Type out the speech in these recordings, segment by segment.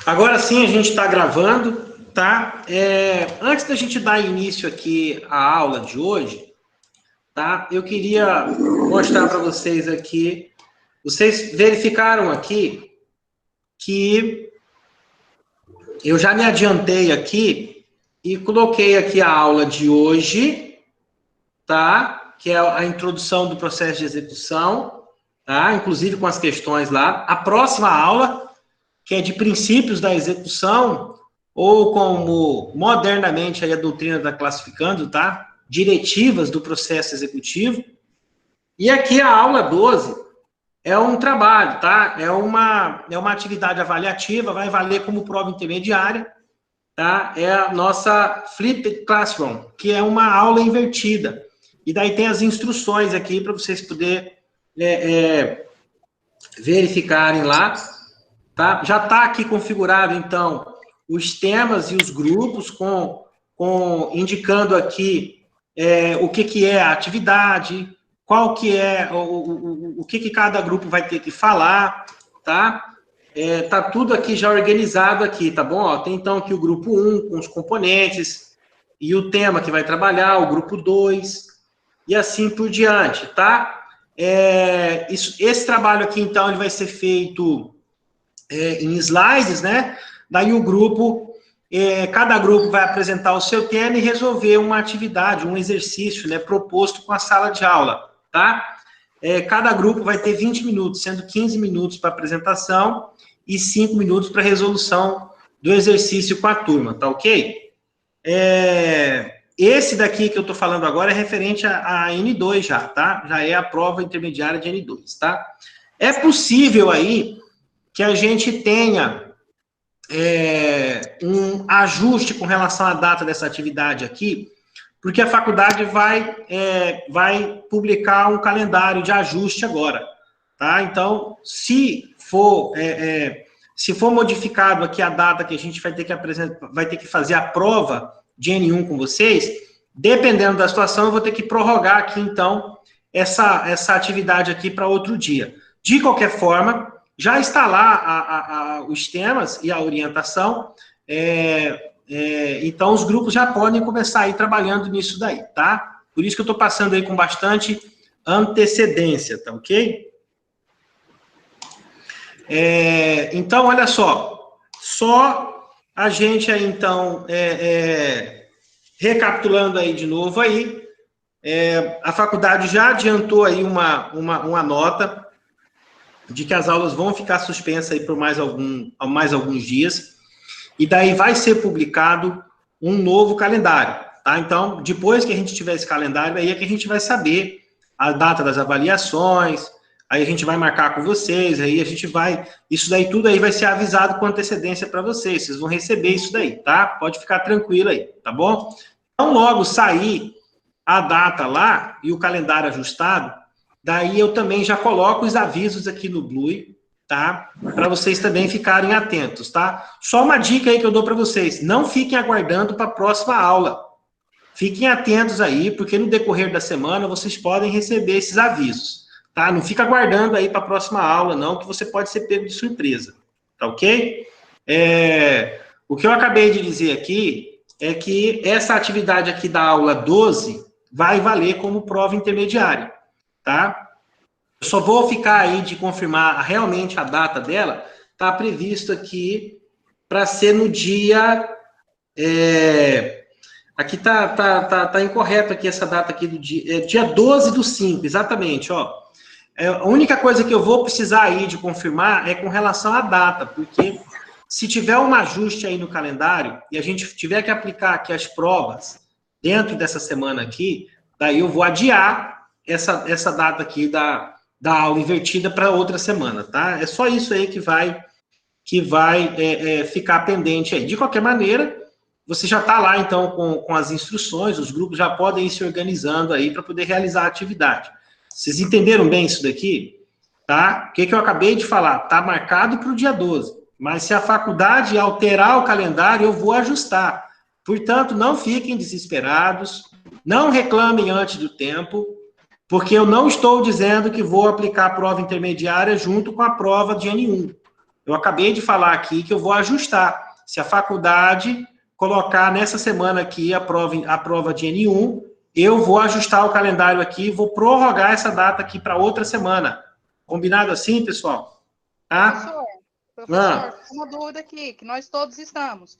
Agora sim a gente está gravando, tá? Antes da gente dar início aqui à aula de hoje, tá? Eu queria mostrar para vocês aqui. Vocês verificaram aqui que eu já me adiantei aqui e coloquei aqui a aula de hoje, tá? Que é a introdução do processo de execução, tá? Inclusive com as questões lá. A próxima aula, que é de princípios da execução, ou como modernamente aí a doutrina está classificando, tá? Diretivas do processo executivo. E aqui a aula 12 é um trabalho, tá? É uma atividade avaliativa, vai valer como prova intermediária, tá? É a nossa Flipped Classroom, que é uma aula invertida. E daí tem as instruções aqui para vocês poderem verificarem lá. Tá? Já está aqui configurado, então, os temas e os grupos, indicando aqui o que é a atividade, qual que é, o que cada grupo vai ter que falar, tá? Tá tudo aqui já organizado aqui, tá bom? Ó, tem, então, aqui o grupo 1, com os componentes, e o tema que vai trabalhar, o grupo 2, e assim por diante, tá? Esse trabalho aqui, então, ele vai ser feito em slides, né? Daí o grupo, cada grupo vai apresentar o seu tema e resolver uma atividade, um exercício, né, proposto com a sala de aula, tá? Cada grupo vai ter 20 minutos, sendo 15 minutos para apresentação e 5 minutos para resolução do exercício com a turma, tá ok? Esse daqui que eu estou falando agora é referente a N2 já, tá? Já é a prova intermediária de N2, tá? É possível aí que a gente tenha um ajuste com relação à data dessa atividade aqui, porque a faculdade vai publicar um calendário de ajuste agora, tá? Então, se for modificado aqui a data que a gente vai ter que apresentar, vai ter que fazer a prova de N1 com vocês, dependendo da situação, eu vou ter que prorrogar aqui, então, essa atividade aqui para outro dia. De qualquer forma, já está lá os temas e a orientação, então os grupos já podem começar a ir trabalhando nisso daí, tá? Por isso que eu estou passando aí com bastante antecedência, tá ok? Então, olha só a gente aí, então, recapitulando aí de novo aí, a faculdade já adiantou aí uma nota de que as aulas vão ficar suspensas aí por mais alguns dias, e daí vai ser publicado um novo calendário, tá? Então, depois que a gente tiver esse calendário, aí é que a gente vai saber a data das avaliações, aí a gente vai marcar com vocês, aí a gente vai, isso daí tudo aí vai ser avisado com antecedência para vocês vão receber isso daí, tá? Pode ficar tranquilo aí, tá bom? Então, logo sair a data lá e o calendário ajustado, daí eu também já coloco os avisos aqui no Blue, tá? Para vocês também ficarem atentos, tá? Só uma dica aí que eu dou para vocês, não fiquem aguardando para a próxima aula. Fiquem atentos aí, porque no decorrer da semana vocês podem receber esses avisos, tá? Não fica aguardando aí para a próxima aula, não, que você pode ser pego de surpresa, tá ok? O que eu acabei de dizer aqui é que essa atividade aqui da aula 12 vai valer como prova intermediária, tá? Eu só vou ficar aí de confirmar realmente a data dela, tá previsto aqui para ser no dia... aqui tá incorreto aqui essa data aqui do dia... dia 12/5, exatamente, ó. A única coisa que eu vou precisar aí de confirmar é com relação à data, porque se tiver um ajuste aí no calendário e a gente tiver que aplicar aqui as provas dentro dessa semana aqui, daí eu vou adiar essa data aqui da aula invertida para outra semana, tá? É só isso aí que vai ficar pendente aí. De qualquer maneira, você já está lá, então, com as instruções, os grupos já podem ir se organizando aí para poder realizar a atividade. Vocês entenderam bem isso daqui? Tá? O que eu acabei de falar? Está marcado para o dia 12, mas se a faculdade alterar o calendário, eu vou ajustar. Portanto, não fiquem desesperados, não reclamem antes do tempo, porque eu não estou dizendo que vou aplicar a prova intermediária junto com a prova de N1. eu acabei de falar aqui que eu vou ajustar. Se a faculdade colocar nessa semana aqui a prova de N1, eu vou ajustar o calendário aqui, vou prorrogar essa data aqui para outra semana. Combinado assim, pessoal? Tá? Professor, uma dúvida aqui, que nós todos estamos.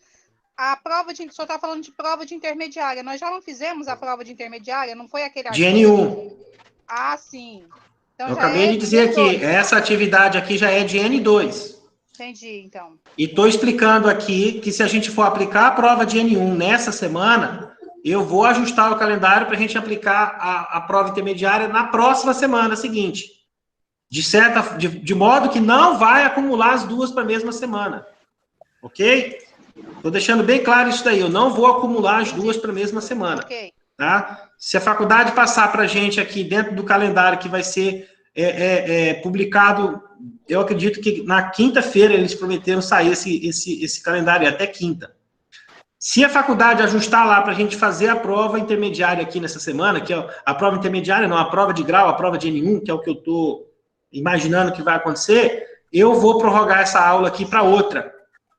A prova de... O senhor está falando de prova de intermediária. Nós já não fizemos a prova de intermediária? Não foi aquele artigo? De N1. Ah, sim. Então, eu acabei de dizer aqui, essa atividade aqui já é de N2. Entendi, então. E estou explicando aqui que se a gente for aplicar a prova de N1 nessa semana, eu vou ajustar o calendário para a gente aplicar a prova intermediária na próxima semana seguinte. De modo que não vai acumular as duas para a mesma semana. Ok? Estou deixando bem claro isso daí. Eu não vou acumular as duas para a mesma semana. Ok. Tá? Se a faculdade passar para a gente aqui dentro do calendário que vai ser publicado, eu acredito que na quinta-feira eles prometeram sair esse calendário até quinta. Se a faculdade ajustar lá para a gente fazer a prova intermediária aqui nessa semana, que é a prova intermediária, não, a prova de grau, a prova de N1, que é o que eu estou imaginando que vai acontecer, eu vou prorrogar essa aula aqui para outra.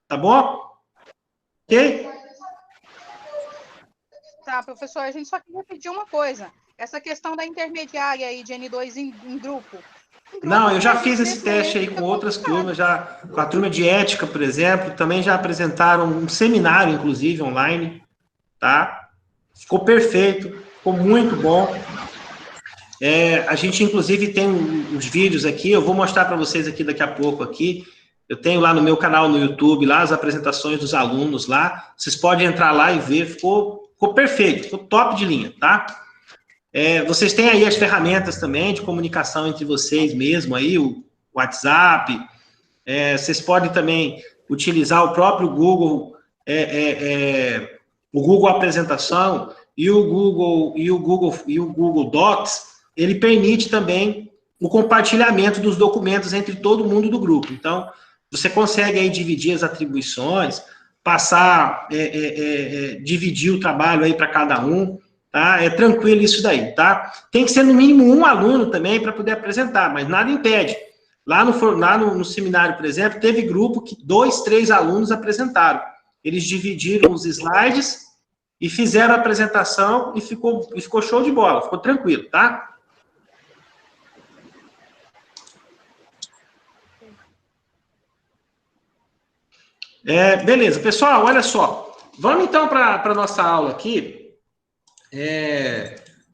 Tá bom? Ok? Tá, professor, a gente só queria pedir uma coisa. Essa questão da intermediária aí de N2 em grupo. Não, eu já fiz esse teste aí com outras turmas, já com a turma de ética, por exemplo, também já apresentaram um seminário, inclusive, online, tá? Ficou perfeito, ficou muito bom. A gente, inclusive, tem os vídeos aqui, eu vou mostrar para vocês aqui daqui a pouco aqui. Eu tenho lá no meu canal no YouTube, lá as apresentações dos alunos lá. Vocês podem entrar lá e ver, ficou perfeito, ficou top de linha, tá? Vocês têm aí as ferramentas também de comunicação entre vocês mesmo, aí, o WhatsApp. Vocês podem também utilizar o próprio Google, o Google Apresentação e o Google Docs. Ele permite também o compartilhamento dos documentos entre todo mundo do grupo. Então, você consegue aí dividir as atribuições, passar, dividir o trabalho aí para cada um, tá? É tranquilo isso daí, tá? Tem que ser no mínimo um aluno também para poder apresentar, mas nada impede. Lá no seminário, por exemplo, teve grupo que 2, 3 alunos apresentaram. Eles dividiram os slides e fizeram a apresentação e ficou show de bola, ficou tranquilo, tá? Beleza, pessoal, olha só. Vamos então para a nossa aula aqui.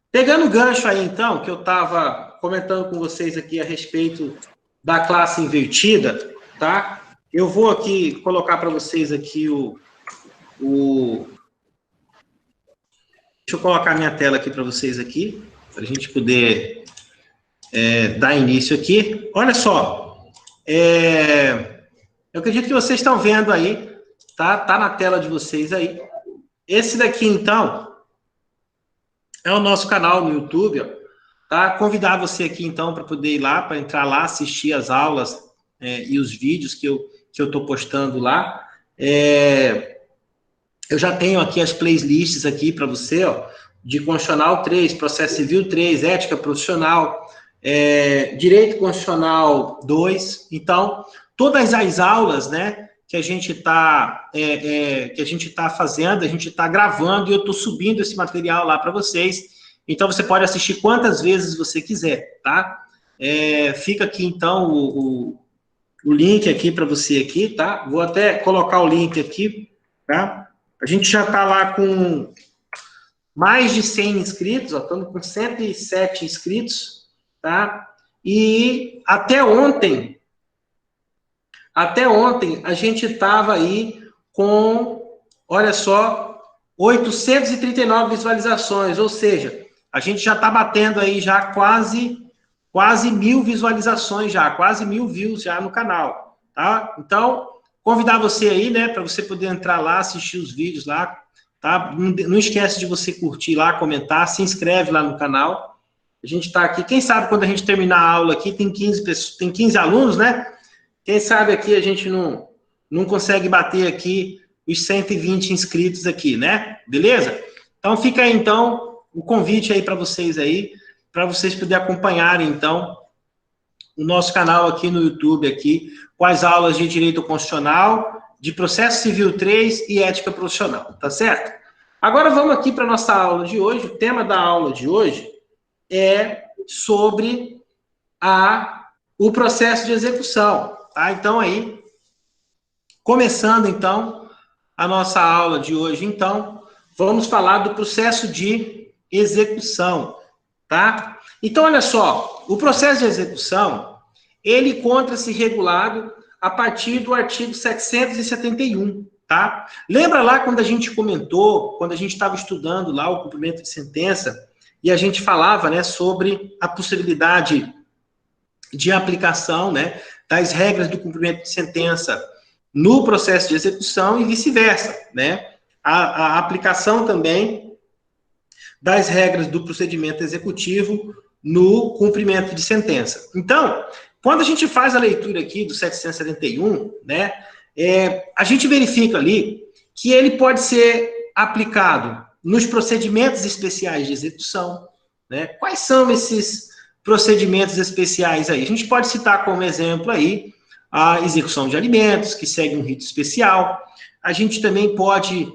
Pegando o gancho aí, então, que eu estava comentando com vocês aqui a respeito da classe invertida, tá? Eu vou aqui colocar para vocês aqui deixa eu colocar minha tela aqui para vocês aqui, para a gente poder dar início aqui. Olha só, eu acredito que vocês estão vendo aí, tá? Tá na tela de vocês aí. Esse daqui, então, é o nosso canal no YouTube, ó, tá? Convidar você aqui, então, para poder ir lá, para entrar lá, assistir as aulas e os vídeos que eu estou postando lá. Eu já tenho aqui as playlists aqui para você, ó, de Constitucional 3, Processo Civil 3, Ética Profissional, Direito Constitucional 2. Então, todas as aulas, né, que a gente está fazendo, a gente está gravando e eu estou subindo esse material lá para vocês. Então, você pode assistir quantas vezes você quiser, tá? Fica aqui, então, o link aqui para você aqui, tá? Vou até colocar o link aqui, tá? A gente já está lá com mais de 100 inscritos, ó, estamos com 107 inscritos, tá? E até ontem a gente estava aí com, olha só, 839 visualizações, ou seja, a gente já está batendo aí já quase 1.000 visualizações já, quase 1.000 views já no canal, tá? Então, convidar você aí, né, para você poder entrar lá, assistir os vídeos lá, tá? Não esquece de você curtir lá, comentar, se inscreve lá no canal. A gente está aqui, quem sabe quando a gente terminar a aula aqui, tem 15 alunos, né? Quem sabe aqui a gente não consegue bater aqui os 120 inscritos aqui, né? Beleza? Então, fica aí, então, o convite aí para vocês poderem acompanharem, então, o nosso canal aqui no YouTube, aqui, com as aulas de Direito Constitucional, de Processo Civil 3 e Ética Profissional, tá certo? Agora vamos aqui para a nossa aula de hoje. O tema da aula de hoje é sobre o processo de execução, tá? Então, aí, começando, então, a nossa aula de hoje, então, vamos falar do processo de execução, tá? Então, olha só, o processo de execução, ele encontra-se regulado a partir do artigo 771, tá? Lembra lá quando a gente comentou, quando a gente estava estudando lá o cumprimento de sentença, e a gente falava, né, sobre a possibilidade de aplicação, né, das regras do cumprimento de sentença no processo de execução e vice-versa, né? A aplicação também das regras do procedimento executivo no cumprimento de sentença. Então, quando a gente faz a leitura aqui do 771, né, a gente verifica ali que ele pode ser aplicado nos procedimentos especiais de execução, né? Quais são esses procedimentos especiais aí? A gente pode citar como exemplo aí a execução de alimentos, que segue um rito especial. A gente também pode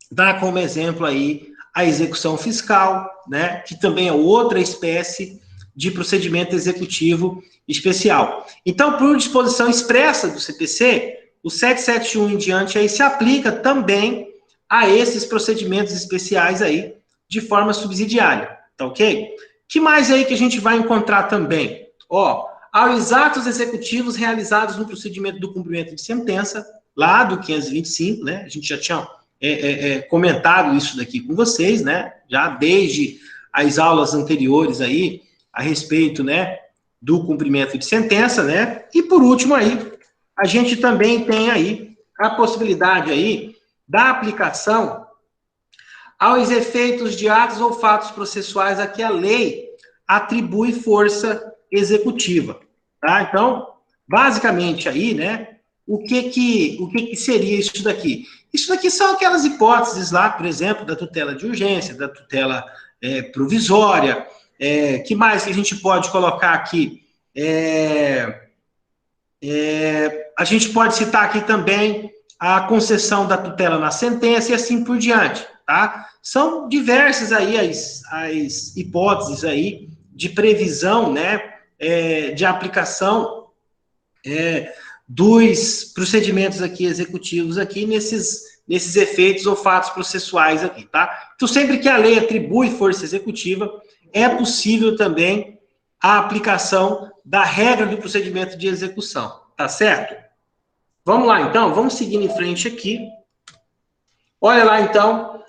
dar como exemplo aí a execução fiscal, né, que também é outra espécie de procedimento executivo especial. Então, por disposição expressa do CPC, o 771 em diante aí se aplica também a esses procedimentos especiais aí de forma subsidiária, tá ok? Que mais aí que a gente vai encontrar também? Ó, aos atos executivos realizados no procedimento do cumprimento de sentença, lá do 525, né, a gente já tinha comentado isso daqui com vocês, né, já desde as aulas anteriores aí, a respeito, né, do cumprimento de sentença, né, e por último aí, a gente também tem aí a possibilidade aí da aplicação aos efeitos de atos ou fatos processuais a que a lei atribui força executiva, tá? Então, basicamente aí, né, o que seria isso daqui? Isso daqui são aquelas hipóteses lá, por exemplo, da tutela de urgência, da tutela provisória, que mais que a gente pode colocar aqui? A gente pode citar aqui também a concessão da tutela na sentença e assim por diante, tá? São diversas aí as hipóteses aí de previsão, né, de aplicação dos procedimentos aqui executivos aqui nesses efeitos ou fatos processuais aqui, tá? Então, sempre que a lei atribui força executiva, é possível também a aplicação da regra do procedimento de execução, tá certo? Vamos lá, então, vamos seguindo em frente aqui. Olha lá, então,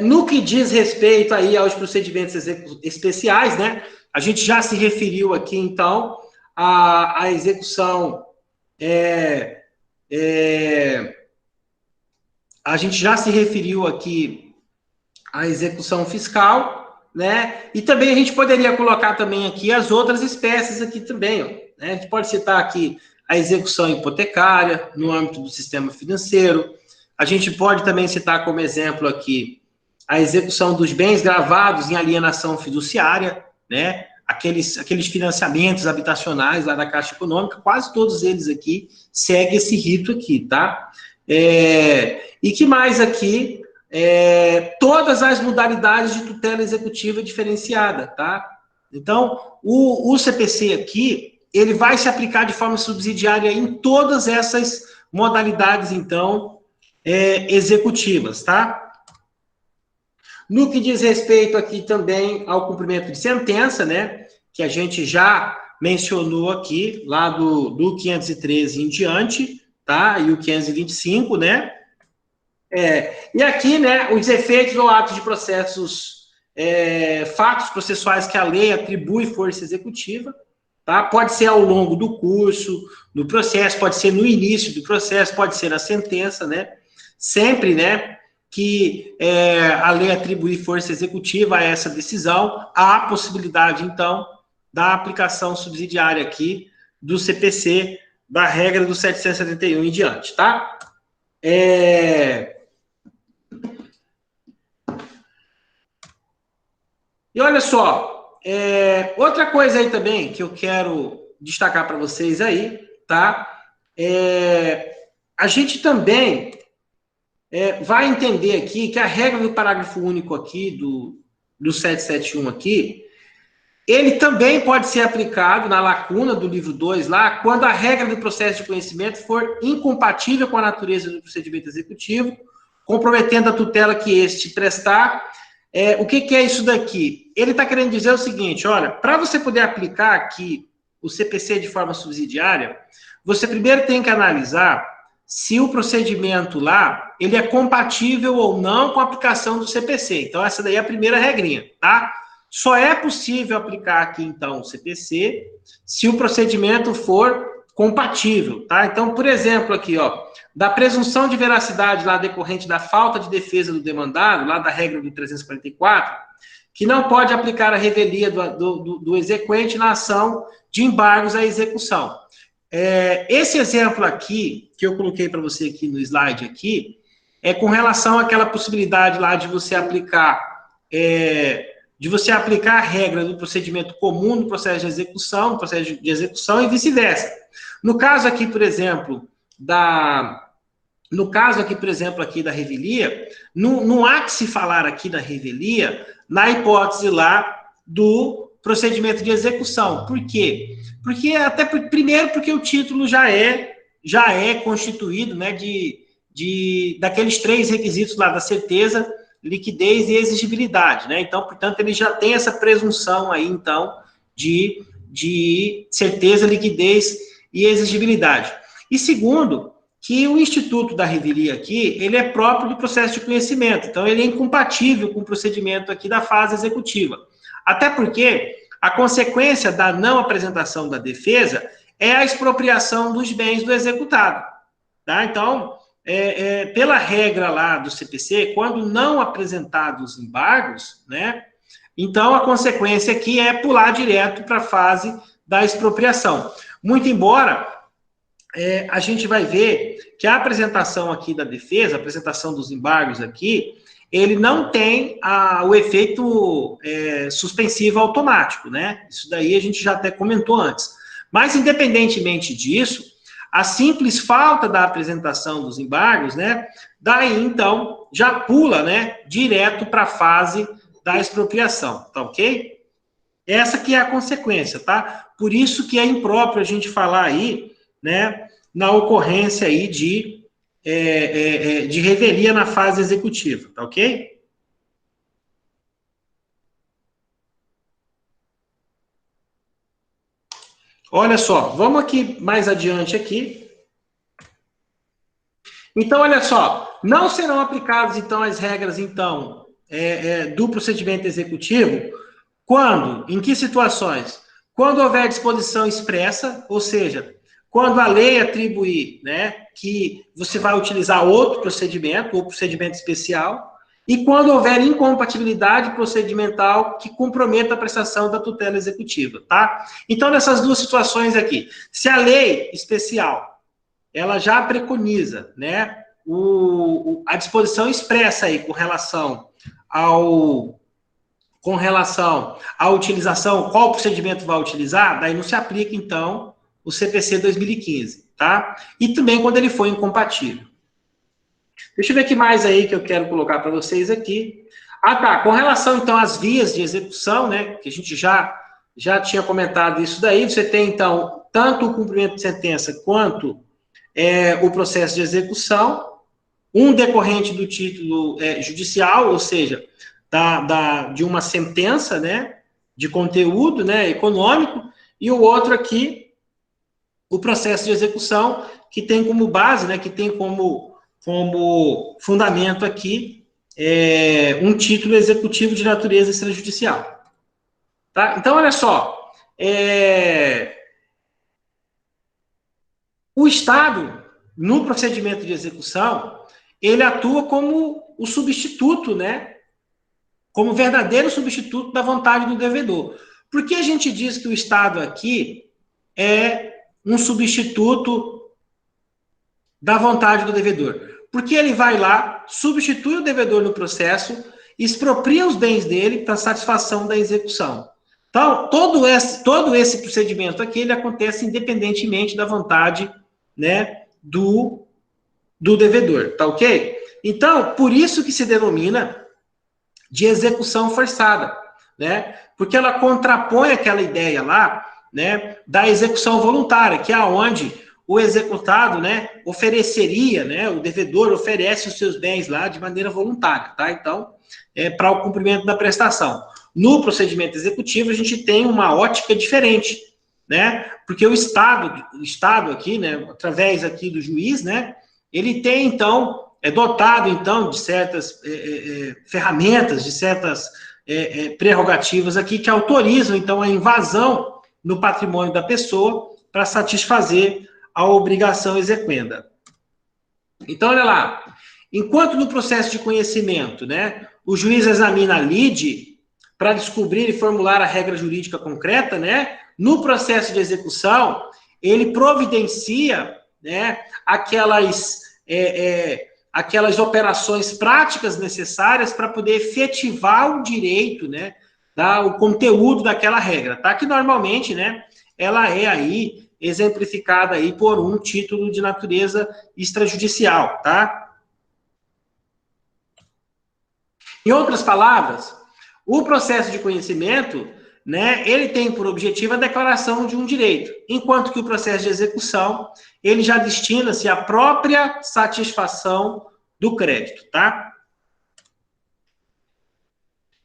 no que diz respeito aí aos procedimentos especiais, né? A gente já se referiu aqui, então, à execução a gente já se referiu aqui à execução fiscal, né? E também a gente poderia colocar também aqui as outras espécies aqui também, ó, né? A gente pode citar aqui a execução hipotecária no âmbito do sistema financeiro. A gente pode também citar como exemplo aqui a execução dos bens gravados em alienação fiduciária, né? Aqueles financiamentos habitacionais lá da Caixa Econômica, quase todos eles aqui seguem esse rito aqui, tá? E que mais aqui? Todas as modalidades de tutela executiva diferenciada, tá? Então, o CPC aqui, ele vai se aplicar de forma subsidiária em todas essas modalidades, então, executivas, tá? No que diz respeito aqui também ao cumprimento de sentença, né, que a gente já mencionou aqui, lá do 513 em diante, tá, e o 525, né, e aqui, né, os efeitos ou atos de processos, fatos processuais que a lei atribui força executiva, tá, pode ser ao longo do curso, do processo, pode ser no início do processo, pode ser na sentença, né, sempre, né, que a lei atribuir força executiva a essa decisão, há a possibilidade, então, da aplicação subsidiária aqui do CPC, da regra do 771 em diante, tá? E olha só, outra coisa aí também que eu quero destacar para vocês aí, tá? A gente também vai entender aqui que a regra do parágrafo único aqui, do 771 aqui, ele também pode ser aplicado na lacuna do livro 2 lá, quando a regra do processo de conhecimento for incompatível com a natureza do procedimento executivo, comprometendo a tutela que este prestar. O que é isso daqui? Ele está querendo dizer o seguinte, olha, para você poder aplicar aqui o CPC de forma subsidiária, você primeiro tem que analisar se o procedimento lá, ele é compatível ou não com a aplicação do CPC. Então, essa daí é a primeira regrinha, tá? Só é possível aplicar aqui, então, o CPC se o procedimento for compatível, tá? Então, por exemplo, aqui, ó, da presunção de veracidade lá decorrente da falta de defesa do demandado, lá da regra do 344, que não pode aplicar a revelia do exequente na ação de embargos à execução. Esse exemplo aqui, que eu coloquei para você aqui no slide aqui, é com relação àquela possibilidade lá de você aplicar a regra do procedimento comum no processo de execução, e vice-versa. No caso aqui, por exemplo, da revelia, não há que se falar aqui da revelia na hipótese lá do procedimento de execução. Por quê? Primeiro porque o título já é constituído, né, daqueles 3 requisitos lá da certeza, liquidez e exigibilidade, né? Então, portanto, ele já tem essa presunção aí, então, de certeza, liquidez e exigibilidade. E segundo, que o instituto da revelia aqui, ele é próprio do processo de conhecimento, então ele é incompatível com o procedimento aqui da fase executiva. Até porque a consequência da não apresentação da defesa é a expropriação dos bens do executado, tá? Então, pela regra lá do CPC, quando não apresentados embargos, né, então a consequência aqui é pular direto para a fase da expropriação. Muito embora a gente vai ver que a apresentação aqui da defesa, a apresentação dos embargos aqui, ele não tem o efeito suspensivo automático, né? Isso daí a gente já até comentou antes. Mas, independentemente disso, a simples falta da apresentação dos embargos, né? Daí, então, já pula, né? Direto para a fase da expropriação, tá ok? Essa que é a consequência, tá? Por isso que é impróprio a gente falar aí, né? Na ocorrência aí de revelia na fase executiva, tá ok? Olha só, vamos aqui mais adiante aqui. Então, olha só, não serão aplicadas, então, as regras, então, do procedimento executivo, quando, em que situações? Quando houver disposição expressa, ou seja, quando a lei atribuir, né, que você vai utilizar outro procedimento, ou procedimento especial, e quando houver incompatibilidade procedimental que comprometa a prestação da tutela executiva, tá? Então, nessas duas situações aqui, se a lei especial, ela já preconiza, né, a disposição expressa aí com relação à utilização, qual procedimento vai utilizar, daí não se aplica, então, o CPC 2015, tá? E também quando ele for incompatível. Deixa eu ver o que mais aí que eu quero colocar para vocês aqui. Tá, com relação, então, às vias de execução, né, que a gente já tinha comentado isso daí, você tem, então, tanto o cumprimento de sentença quanto o processo de execução, um decorrente do título judicial, ou seja, de uma sentença, né, de conteúdo, né, econômico, e o outro aqui, o processo de execução, que tem como base, né, que tem como fundamento aqui um título executivo de natureza extrajudicial. Tá? Então, olha só, o Estado, no procedimento de execução, ele atua como o substituto, né, como verdadeiro substituto da vontade do devedor. Por que a gente diz que o Estado aqui é um substituto da vontade do devedor? Porque ele vai lá, substitui o devedor no processo, expropria os bens dele para satisfação da execução. Então, todo esse procedimento aqui, ele acontece independentemente da vontade, né, do devedor, tá ok? Então, por isso que se denomina de execução forçada, né? Porque ela contrapõe aquela ideia lá, né, da execução voluntária, que é onde o executado, né, ofereceria, né, o devedor oferece os seus bens lá de maneira voluntária, tá? Então, para o cumprimento da prestação. No procedimento executivo, a gente tem uma ótica diferente, né? Porque o Estado aqui, né, através aqui do juiz, né, ele tem, então, dotado, então, de certas ferramentas, de certas prerrogativas aqui que autorizam, então, a invasão no patrimônio da pessoa para satisfazer a obrigação exequenda. Então, olha lá, enquanto no processo de conhecimento, né, o juiz examina a lide para descobrir e formular a regra jurídica concreta, né, no processo de execução, ele providencia, né, aquelas operações práticas necessárias para poder efetivar o direito, né, o conteúdo daquela regra, tá? Que normalmente, né, ela é aí exemplificada aí por um título de natureza extrajudicial, tá? Em outras palavras, o processo de conhecimento, né, ele tem por objetivo a declaração de um direito, enquanto que o processo de execução, ele já destina-se à própria satisfação do crédito, tá?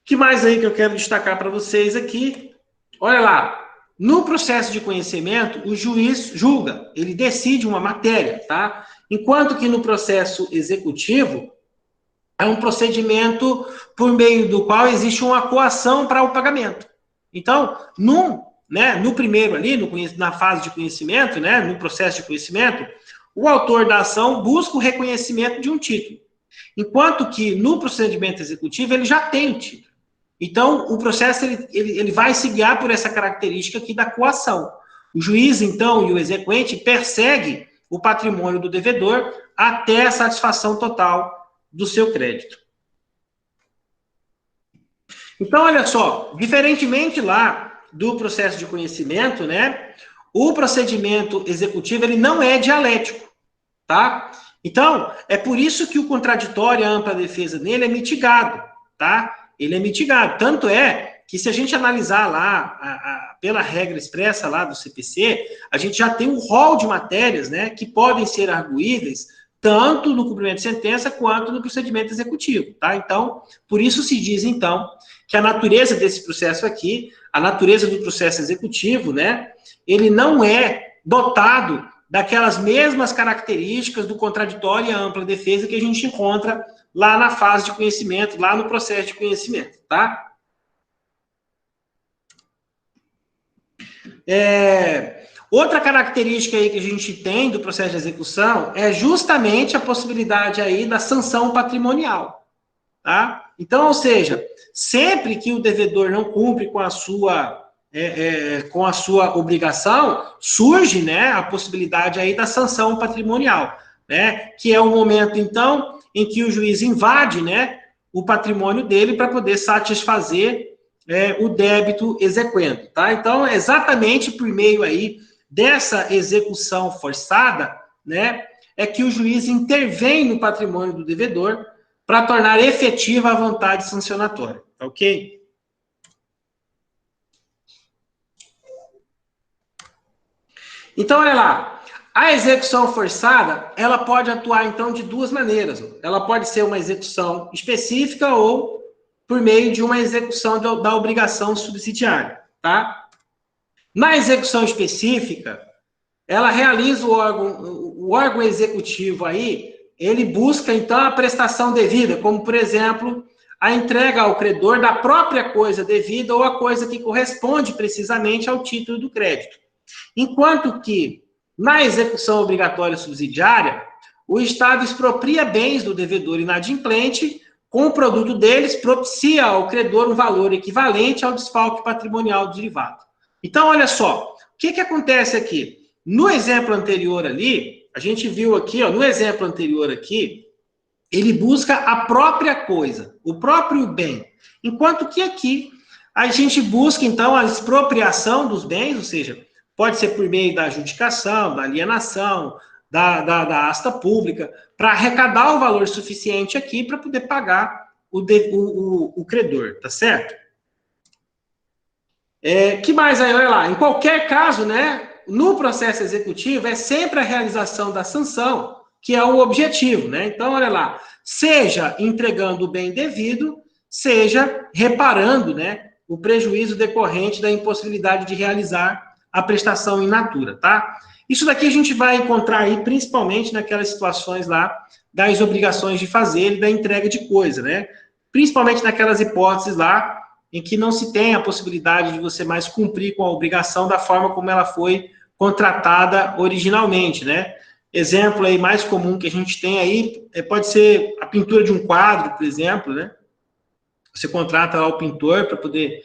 O que mais aí que eu quero destacar para vocês aqui? Olha lá, no processo de conhecimento, o juiz julga, ele decide uma matéria, tá? Enquanto que no processo executivo, é um procedimento por meio do qual existe uma coação para o pagamento. Então, no primeiro ali, na fase de conhecimento, né, no processo de conhecimento, o autor da ação busca o reconhecimento de um título. Enquanto que no procedimento executivo, ele já tem o título. Então, o processo ele vai se guiar por essa característica aqui da coação. O juiz, então, e o exequente perseguem o patrimônio do devedor até a satisfação total do seu crédito. Então, olha só, diferentemente lá do processo de conhecimento, né, o procedimento executivo, ele não é dialético, tá? Então, é por isso que o contraditório e a ampla defesa nele é mitigado, tá? Ele é mitigado. Tanto é que se a gente analisar lá, pela regra expressa lá do CPC, a gente já tem um rol de matérias, né, que podem ser arguíveis tanto no cumprimento de sentença quanto no procedimento executivo, tá? Então, por isso se diz, então, que a natureza desse processo aqui, a natureza do processo executivo, né, ele não é dotado daquelas mesmas características do contraditório e a ampla defesa que a gente encontra lá na fase de conhecimento, lá no processo de conhecimento, tá? Outra característica aí que a gente tem do processo de execução é justamente a possibilidade aí da sanção patrimonial, tá? Então, ou seja, sempre que o devedor não cumpre com a sua obrigação, surge, né, a possibilidade aí da sanção patrimonial, né, que é o momento, então, em que o juiz invade, né, o patrimônio dele para poder satisfazer o débito exequendo, tá? Então, exatamente por meio aí dessa execução forçada, né, é que o juiz intervém no patrimônio do devedor para tornar efetiva a vontade sancionatória, ok? Então, olha lá, a execução forçada, ela pode atuar, então, de duas maneiras. Ela pode ser uma execução específica ou por meio de uma execução da obrigação subsidiária, tá? Na execução específica, ela realiza o órgão executivo aí, ele busca, então, a prestação devida, como, por exemplo, a entrega ao credor da própria coisa devida ou a coisa que corresponde precisamente ao título do crédito. Enquanto que, na execução obrigatória subsidiária, o Estado expropria bens do devedor inadimplente, com o produto deles, propicia ao credor um valor equivalente ao desfalque patrimonial do derivado. Então, olha só, o que acontece aqui? No exemplo anterior ali, a gente viu aqui, ó, no exemplo anterior aqui, ele busca a própria coisa, o próprio bem. Enquanto que aqui, a gente busca, então, a expropriação dos bens, ou seja, pode ser por meio da adjudicação, da alienação, da asta pública, para arrecadar o valor suficiente aqui para poder pagar o credor, tá certo? Que mais aí? Olha lá, em qualquer caso, né, no processo executivo, é sempre a realização da sanção que é o objetivo, né? Então, olha lá, seja entregando o bem devido, seja reparando, né, o prejuízo decorrente da impossibilidade de realizar a prestação in natura, tá? Isso daqui a gente vai encontrar aí principalmente naquelas situações lá das obrigações de fazer e da entrega de coisa, né? Principalmente naquelas hipóteses lá em que não se tem a possibilidade de você mais cumprir com a obrigação da forma como ela foi contratada originalmente, né? Exemplo aí mais comum que a gente tem aí pode ser a pintura de um quadro, por exemplo, né? Você contrata lá o pintor para poder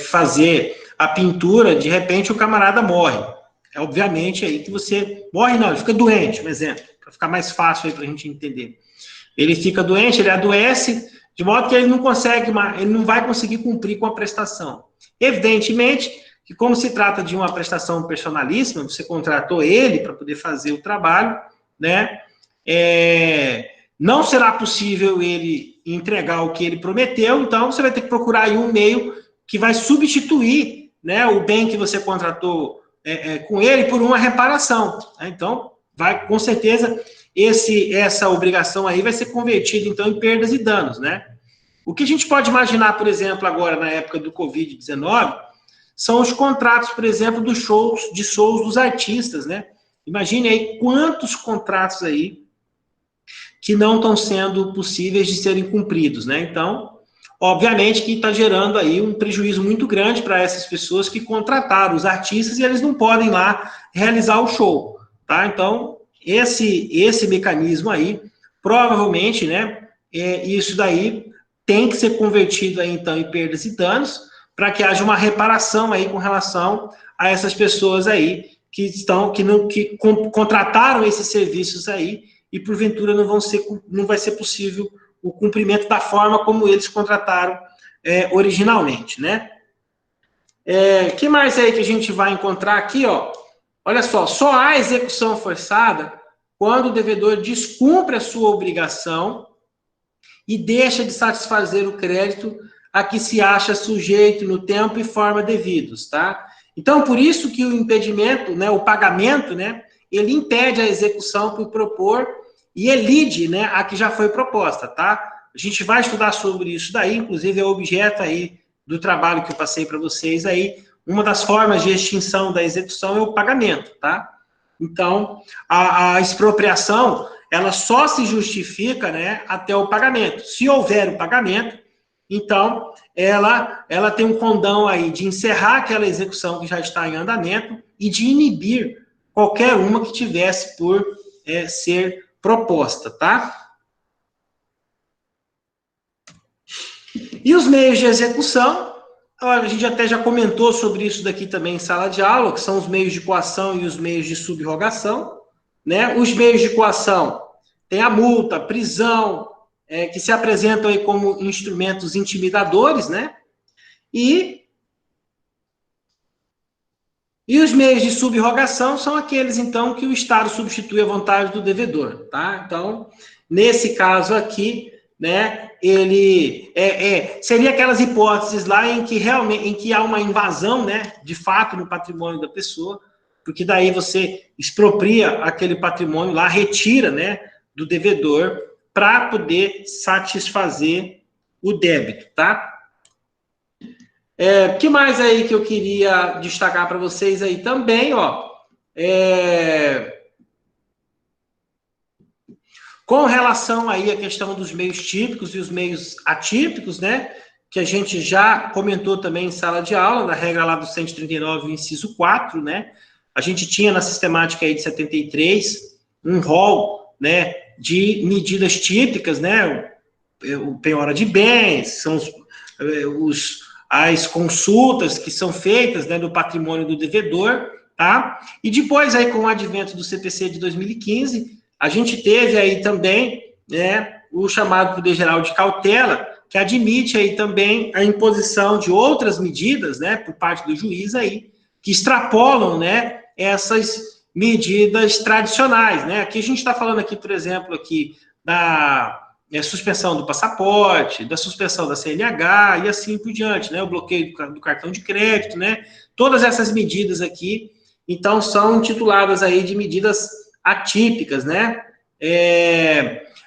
fazer a pintura, de repente o camarada morre. É obviamente aí que você morre, não, ele fica doente, um exemplo, para ficar mais fácil aí para a gente entender. Ele fica doente, ele adoece, de modo que ele não consegue, ele não vai conseguir cumprir com a prestação. Evidentemente que, como se trata de uma prestação personalíssima, você contratou ele para poder fazer o trabalho, né? Não será possível ele entregar o que ele prometeu, então você vai ter que procurar aí um meio que vai substituir, né, o bem que você contratou com ele por uma reparação, né? Então, com certeza, essa obrigação aí vai ser convertida, então, em perdas e danos, né? O que a gente pode imaginar, por exemplo, agora, na época do Covid-19, são os contratos, por exemplo, dos shows dos artistas, né? Imagine aí quantos contratos aí que não estão sendo possíveis de serem cumpridos, né? Então, obviamente que está gerando aí um prejuízo muito grande para essas pessoas que contrataram os artistas e eles não podem lá realizar o show, tá? Então, esse mecanismo aí, provavelmente, né, isso daí tem que ser convertido aí, então, em perdas e danos, para que haja uma reparação aí com relação a essas pessoas aí que contrataram esses serviços aí e, porventura, não vai ser possível o cumprimento da forma como eles contrataram originalmente, né? Que mais aí que a gente vai encontrar aqui, ó? Olha só há execução forçada quando o devedor descumpre a sua obrigação e deixa de satisfazer o crédito a que se acha sujeito no tempo e forma devidos, tá? Então, por isso que o impedimento, né, o pagamento, né, ele impede a execução por propor e elide, né, a que já foi proposta, tá? A gente vai estudar sobre isso daí, inclusive é objeto aí do trabalho que eu passei para vocês aí. Uma das formas de extinção da execução é o pagamento, tá? Então, a expropriação, ela só se justifica, né, até o pagamento. Se houver o pagamento, então, ela tem um condão aí de encerrar aquela execução que já está em andamento e de inibir qualquer uma que tivesse por ser proposta, tá? E os meios de execução, a gente até já comentou sobre isso daqui também em sala de aula, que são os meios de coação e os meios de subrogação, né? Os meios de coação tem a multa, a prisão, que se apresentam aí como instrumentos intimidadores, né? E os meios de subrogação são aqueles, então, que o Estado substitui a vontade do devedor, tá? Então, nesse caso aqui, né, ele seria aquelas hipóteses lá em que há uma invasão, né, de fato no patrimônio da pessoa, porque daí você expropria aquele patrimônio lá, retira, né, do devedor para poder satisfazer o débito, tá? Que mais aí que eu queria destacar para vocês aí também, ó, com relação aí à questão dos meios típicos e os meios atípicos, né, que a gente já comentou também em sala de aula, na regra lá do 139, inciso 4, né, a gente tinha na sistemática aí de 73 um rol, né, de medidas típicas, né, o penhora de bens, são as consultas que são feitas, né, do patrimônio do devedor, tá? E depois aí com o advento do CPC de 2015, a gente teve aí também, né, o chamado Poder Geral de Cautela, que admite aí também a imposição de outras medidas, né, por parte do juiz aí, que extrapolam, né, essas medidas tradicionais, né? Aqui a gente está falando aqui, por exemplo, aqui da suspensão do passaporte, da suspensão da CNH e assim por diante, né? O bloqueio do cartão de crédito, né? Todas essas medidas aqui, então, são intituladas aí de medidas atípicas, né?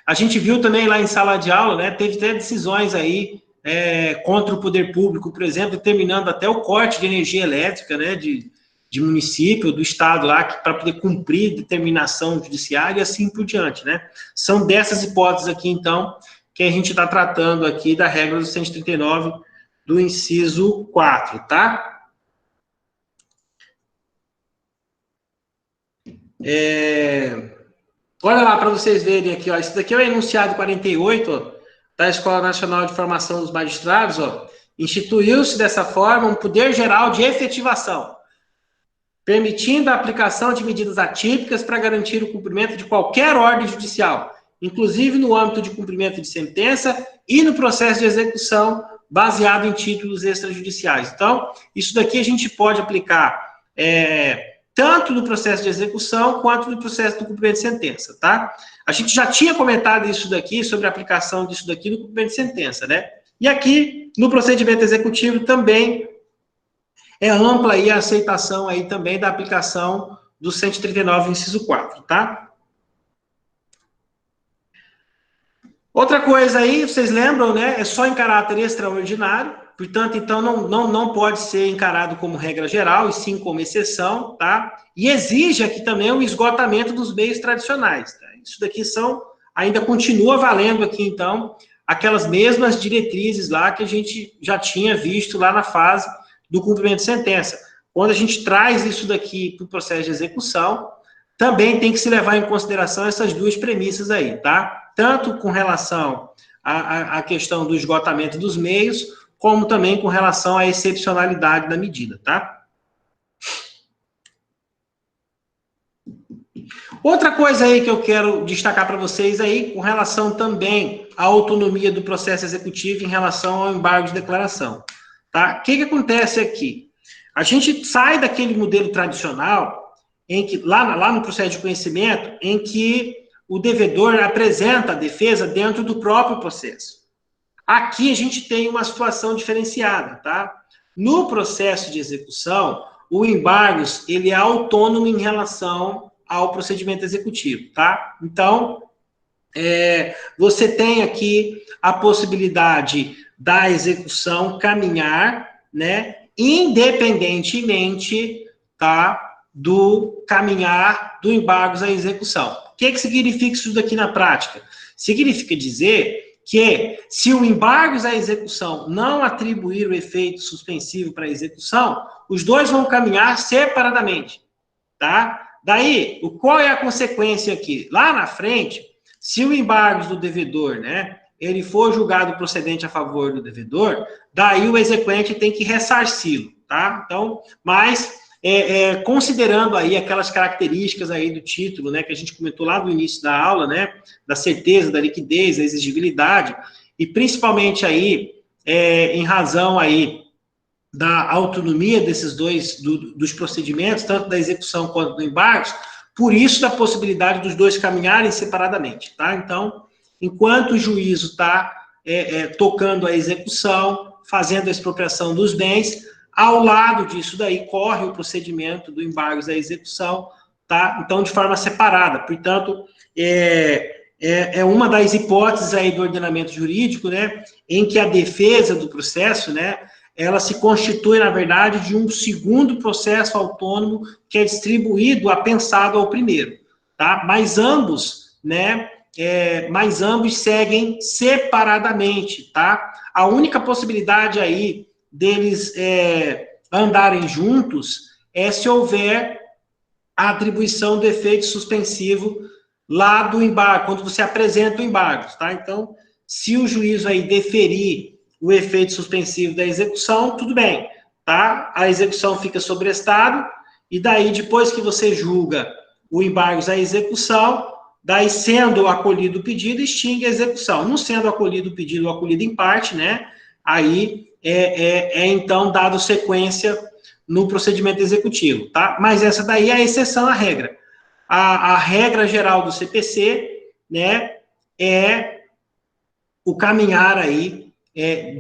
A gente viu também lá em sala de aula, né? Teve até decisões aí contra o poder público, por exemplo, determinando até o corte de energia elétrica, né? De município, do estado lá, para poder cumprir determinação judiciária e assim por diante, né? São dessas hipóteses aqui, então, que a gente está tratando aqui da regra do 139 do inciso 4, tá? Olha lá para vocês verem aqui, ó. Isso daqui é o enunciado 48, ó, da Escola Nacional de Formação dos Magistrados, ó. Instituiu-se dessa forma um poder geral de efetivação, permitindo a aplicação de medidas atípicas para garantir o cumprimento de qualquer ordem judicial, inclusive no âmbito de cumprimento de sentença e no processo de execução baseado em títulos extrajudiciais. Então, isso daqui a gente pode aplicar tanto no processo de execução quanto no processo do cumprimento de sentença, tá? A gente já tinha comentado isso daqui, sobre a aplicação disso daqui no cumprimento de sentença, né? E aqui, no procedimento executivo, também é ampla aí a aceitação aí também da aplicação do 139, inciso 4, tá? Outra coisa aí, vocês lembram, né? É só em caráter extraordinário, portanto, então, não pode ser encarado como regra geral, e sim como exceção, tá? E exige aqui também o esgotamento dos meios tradicionais, tá? Isso daqui ainda continua valendo aqui, então, aquelas mesmas diretrizes lá que a gente já tinha visto lá na fase do cumprimento de sentença. Quando a gente traz isso daqui para o processo de execução, também tem que se levar em consideração essas duas premissas aí, tá? Tanto com relação à questão do esgotamento dos meios, como também com relação à excepcionalidade da medida, tá? Outra coisa aí que eu quero destacar para vocês aí, com relação também à autonomia do processo executivo em relação ao embargo de declaração, tá? O que acontece aqui? A gente sai daquele modelo tradicional, em que, lá no processo de conhecimento, em que o devedor apresenta a defesa dentro do próprio processo. Aqui a gente tem uma situação diferenciada, tá? No processo de execução, o embargo, ele é autônomo em relação ao procedimento executivo, tá? Então, você tem aqui a possibilidade da execução caminhar, né, independentemente, tá, do caminhar do embargo à execução. O que significa isso daqui na prática? Significa dizer que, se o embargo à execução não atribuir o efeito suspensivo para a execução, os dois vão caminhar separadamente, tá? Daí, qual é a consequência aqui? Lá na frente, se o embargo do devedor, né, ele for julgado procedente a favor do devedor, daí o exequente tem que ressarci-lo, tá? Então, mas considerando aí aquelas características aí do título, né, que a gente comentou lá no início da aula, né, da certeza, da liquidez, da exigibilidade, e principalmente aí, em razão aí da autonomia desses dois, dos procedimentos, tanto da execução quanto do embargo, por isso da possibilidade dos dois caminharem separadamente, tá? Então, enquanto o juízo está tocando a execução, fazendo a expropriação dos bens, ao lado disso daí corre o procedimento do embargo à execução, tá? Então, de forma separada. Portanto, é uma das hipóteses aí do ordenamento jurídico, né, em que a defesa do processo, né, ela se constitui, na verdade, de um segundo processo autônomo que é distribuído, apensado ao primeiro, tá? Mas ambos, né, seguem separadamente, tá? A única possibilidade aí deles andarem juntos é se houver a atribuição do efeito suspensivo lá do embargo, quando você apresenta o embargo, tá? Então, se o juízo aí deferir o efeito suspensivo da execução, tudo bem, tá? A execução fica sobre estado, e daí, depois que você julga o embargo à execução, daí sendo acolhido o pedido, extingue a execução. Não sendo acolhido o pedido ou acolhido em parte, né, aí então dado sequência no procedimento executivo, tá? Mas essa daí é a exceção à regra. A regra geral do CPC, né, é o caminhar aí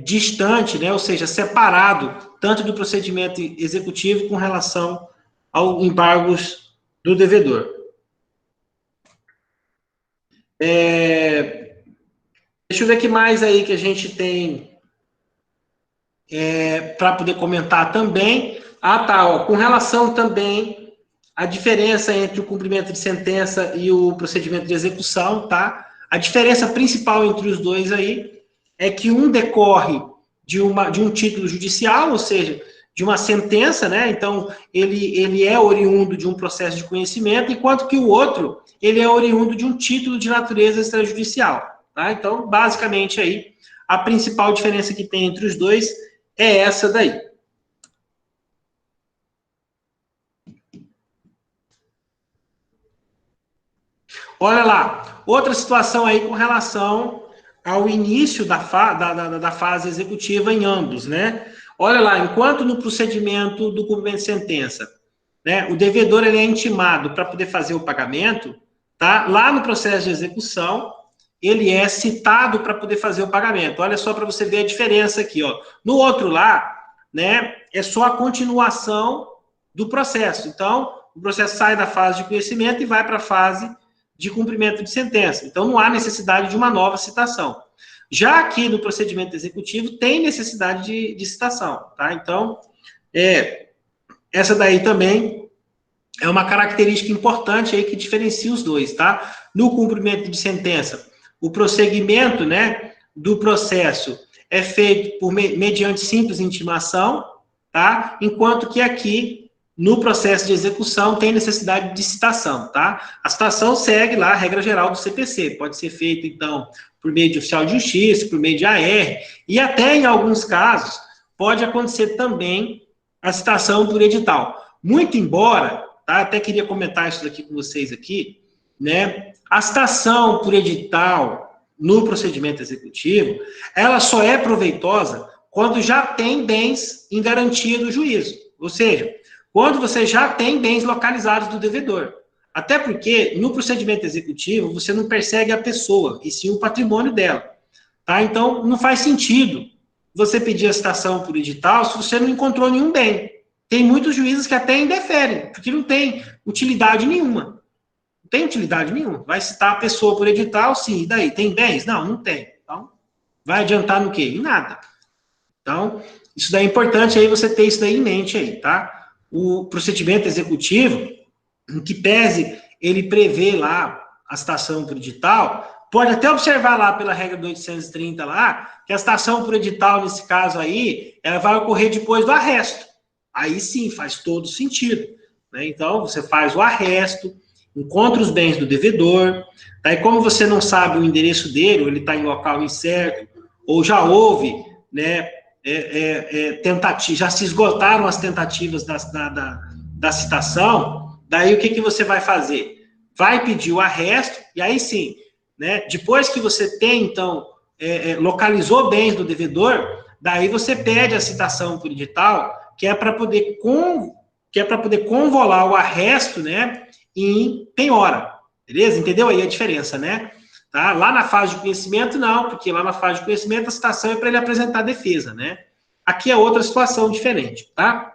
distante, né, ou seja, separado tanto do procedimento executivo com relação aos embargos do devedor. Deixa eu ver o que mais aí que a gente tem para poder comentar também. Ah, tá, ó, com relação também à diferença entre o cumprimento de sentença e o procedimento de execução, tá? A diferença principal entre os dois aí é que um decorre de um título judicial, ou seja, de uma sentença, né? Então, ele é oriundo de um processo de conhecimento, enquanto que o outro, ele é oriundo de um título de natureza extrajudicial, tá? Então, basicamente aí, a principal diferença que tem entre os dois é essa daí. Olha lá, outra situação aí com relação ao início da fase executiva em ambos, né? Olha lá, enquanto no procedimento do cumprimento de sentença, né, o devedor ele é intimado para poder fazer o pagamento, tá? Lá no processo de execução, ele é citado para poder fazer o pagamento. Olha só para você ver a diferença aqui, ó. No outro lá, né, é só a continuação do processo. Então, o processo sai da fase de conhecimento e vai para a fase de cumprimento de sentença. Então, não há necessidade de uma nova citação. Já aqui no procedimento executivo, tem necessidade de citação, tá? Então, essa daí também é uma característica importante aí que diferencia os dois, tá? No cumprimento de sentença, o prosseguimento, né, do processo é feito mediante simples intimação, tá? Enquanto que aqui, no processo de execução, tem necessidade de citação, tá? A citação segue lá a regra geral do CPC. Pode ser feito, então, por meio de oficial de justiça, por meio de AR, e até, em alguns casos, pode acontecer também a citação por edital. Muito embora, tá? Até queria comentar isso daqui com vocês aqui, né? A citação por edital no procedimento executivo, ela só é proveitosa quando já tem bens em garantia do juízo. Ou seja, quando você já tem bens localizados do devedor. Até porque, no procedimento executivo, você não persegue a pessoa, e sim o patrimônio dela. Tá? Então, não faz sentido você pedir a citação por edital se você não encontrou nenhum bem. Tem muitos juízes que até indeferem, porque não tem utilidade nenhuma. Não tem utilidade nenhuma. Vai citar a pessoa por edital, sim. E daí? Tem bens? Não, não tem. Então, vai adiantar no quê? Em nada. Então, isso daí é importante aí você ter isso daí em mente aí, tá? O procedimento executivo, em que pese ele prevê lá a citação por edital, pode até observar lá pela regra do 830 lá, que a citação por edital, nesse caso aí, ela vai ocorrer depois do arresto. Aí sim, faz todo sentido, né? Então, você faz o arresto, encontra os bens do devedor, daí como você não sabe o endereço dele, ou ele está em local incerto, ou já houve, né, tentativa, já se esgotaram as tentativas da citação, daí o que você vai fazer? Vai pedir o arresto, e aí sim, né, depois que você tem, então, localizou bens do devedor, daí você pede a citação por edital, que é para poder convolar o arresto, né, em penhora, beleza? Entendeu aí a diferença, né? Tá? Lá na fase de conhecimento, não, porque lá na fase de conhecimento a citação é para ele apresentar a defesa, né? Aqui é outra situação diferente, tá?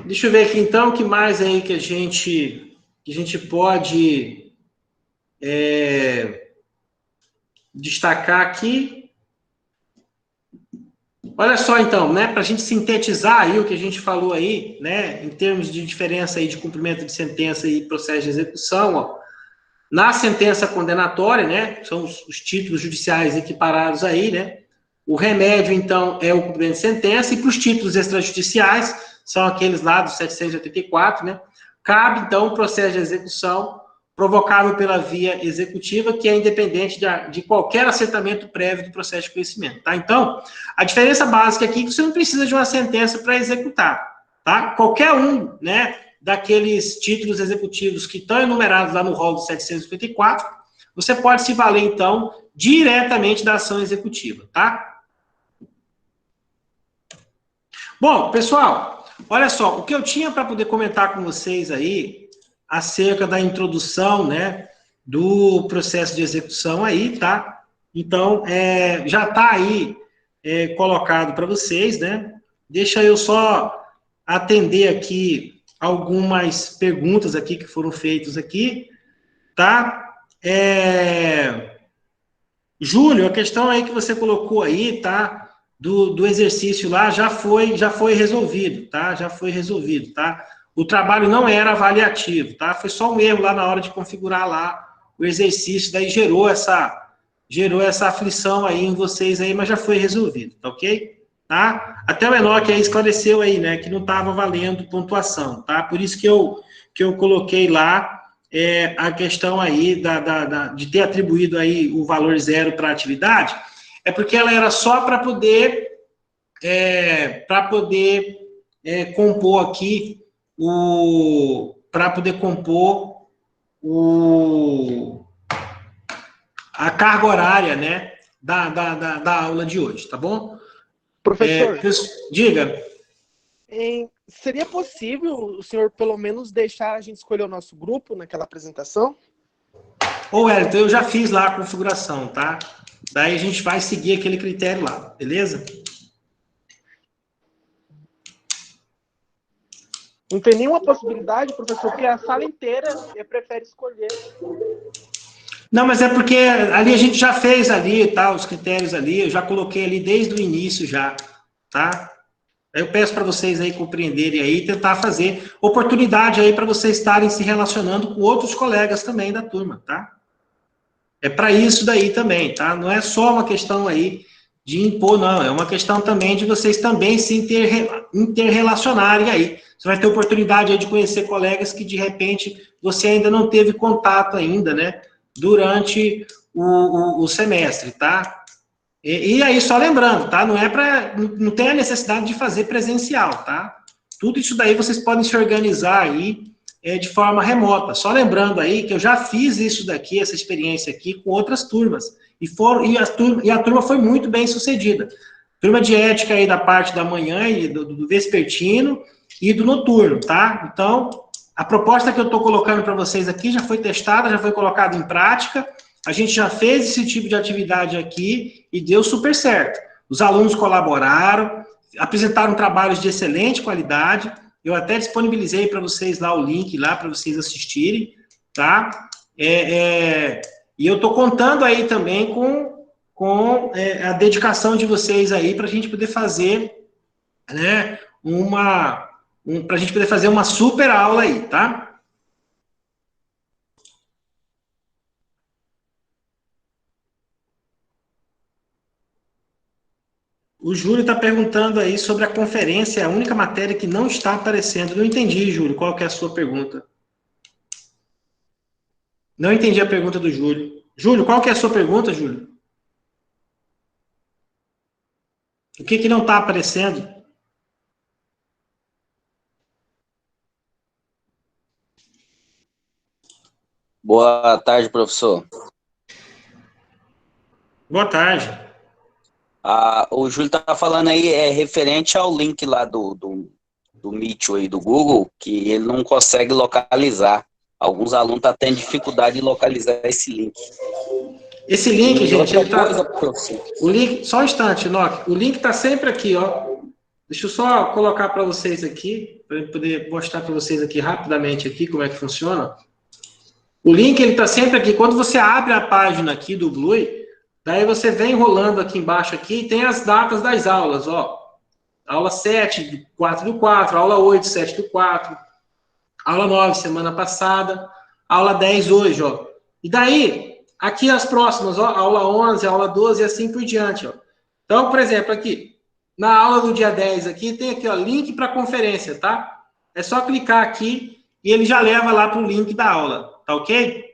Deixa eu ver aqui, então, o que mais aí que a gente pode destacar aqui. Olha só, então, né, para a gente sintetizar aí o que a gente falou aí, né, em termos de diferença aí de cumprimento de sentença e processo de execução, ó, na sentença condenatória, né, são os títulos judiciais equiparados aí, né, o remédio, então, é o cumprimento de sentença, e para os títulos extrajudiciais, são aqueles lá do 784, né, cabe, então, o processo de execução provocável pela via executiva, que é independente de qualquer assentamento prévio do processo de conhecimento, tá? Então, a diferença básica aqui é que você não precisa de uma sentença para executar, tá? Qualquer um, né, daqueles títulos executivos que estão enumerados lá no rol do 754, você pode se valer, então, diretamente da ação executiva, tá? Bom, pessoal, olha só, o que eu tinha para poder comentar com vocês aí, acerca da introdução, né, do processo de execução aí, tá? Então, já está aí colocado para vocês, né? Deixa eu só atender aqui algumas perguntas aqui que foram feitas aqui, tá? Júlio, a questão aí que você colocou aí, tá? Do exercício lá já foi resolvido, tá? Já foi resolvido, tá? O trabalho não era avaliativo, tá? Foi só um erro lá na hora de configurar lá o exercício, daí gerou essa aflição aí em vocês aí, mas já foi resolvido, tá ok? Tá? Até o Enoque aí esclareceu aí, né, que não estava valendo pontuação, tá? Por isso que eu coloquei lá a questão aí de ter atribuído aí o valor 0 para a atividade, é porque ela era só para poder compor aqui a carga horária, né, da aula de hoje, tá bom? Professor, diga. Seria possível o senhor pelo menos deixar a gente escolher o nosso grupo naquela apresentação? Ô, Wellington, eu já fiz lá a configuração, tá? Daí a gente vai seguir aquele critério lá, beleza? Não tem nenhuma possibilidade, professor, porque a sala inteira prefere escolher. Não, mas é porque ali a gente já fez ali, tá? Os critérios ali, eu já coloquei ali desde o início já, tá? Eu peço para vocês aí compreenderem aí e tentar fazer oportunidade aí para vocês estarem se relacionando com outros colegas também da turma, tá? É para isso daí também, tá? Não é só uma questão aí de impor, não. É uma questão também de vocês também se interrelacionarem aí. Você vai ter oportunidade aí de conhecer colegas que, de repente, você ainda não teve contato ainda, né? Durante o semestre, tá? E aí, só lembrando, tá? Não tem a necessidade de fazer presencial, tá? Tudo isso daí vocês podem se organizar aí de forma remota. Só lembrando aí que eu já fiz isso daqui, essa experiência aqui, com outras turmas. E a turma foi muito bem sucedida. Turma de ética aí da parte da manhã e do vespertino e do noturno, tá? Então, a proposta que eu estou colocando para vocês aqui já foi testada, já foi colocada em prática. A gente já fez esse tipo de atividade aqui e deu super certo. Os alunos colaboraram, apresentaram trabalhos de excelente qualidade. Eu até disponibilizei para vocês lá o link lá para vocês assistirem, tá? E eu estou contando aí também com a dedicação de vocês aí para a gente poder fazer, né, para a gente poder fazer uma super aula aí, tá? O Júlio está perguntando aí sobre a conferência, a única matéria que não está aparecendo. Não entendi, Júlio, qual que é a sua pergunta? Não entendi a pergunta do Júlio. Júlio, qual que é a sua pergunta, Júlio? O que não está aparecendo? Boa tarde, professor. Boa tarde. O Júlio está falando aí, referente ao link lá do Meet aí do Google, que ele não consegue localizar. Alguns alunos estão tendo dificuldade de localizar esse link. Esse link, gente, ele tá... professor. O link, só um instante, Enoque. O link está sempre aqui, ó. Deixa eu só colocar para vocês aqui, para eu poder mostrar para vocês aqui rapidamente aqui como é que funciona. O link, ele está sempre aqui. Quando você abre a página aqui do Blue, daí você vem rolando aqui embaixo aqui e tem as datas das aulas, ó. Aula 7, 4/4, aula 8, 7/4, aula 9, semana passada, aula 10 hoje, ó. E daí, aqui as próximas, ó, aula 11, aula 12 e assim por diante, ó. Então, por exemplo, aqui, na aula do dia 10 aqui, tem aqui, ó, link para conferência, tá? É só clicar aqui e ele já leva lá para o link da aula, tá ok?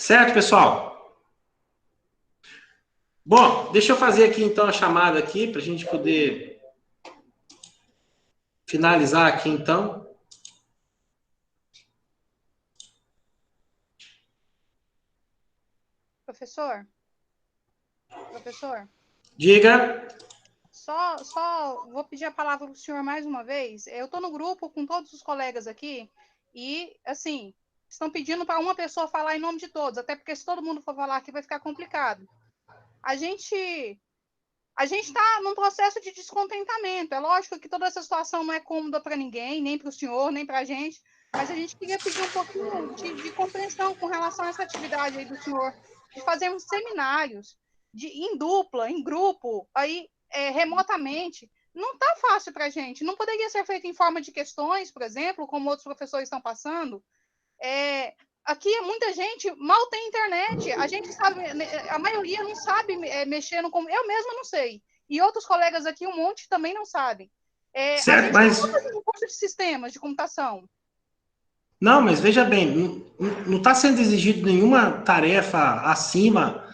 Certo, pessoal? Bom, deixa eu fazer aqui, então, a chamada aqui, para a gente poder finalizar aqui, então. Professor? Professor? Diga. Só vou pedir a palavra para o senhor mais uma vez. Eu estou no grupo com todos os colegas aqui e, assim, estão pedindo para uma pessoa falar em nome de todos, até porque se todo mundo for falar aqui vai ficar complicado. A gente está num processo de descontentamento. É lógico que toda essa situação não é cômoda para ninguém, nem para o senhor, nem para a gente, mas a gente queria pedir um pouquinho de compreensão com relação a essa atividade aí do senhor, de fazermos seminários em dupla, em grupo, aí remotamente. Não está fácil para a gente. Não poderia ser feito em forma de questões, por exemplo, como outros professores estão passando. Aqui muita gente mal tem internet, a gente sabe, a maioria não sabe mexer no computador, eu mesma não sei, e outros colegas aqui, um monte também não sabem. Certo, a gente mas... não está fazendo um curso de sistemas de computação. Não, mas veja bem, não está sendo exigido nenhuma tarefa acima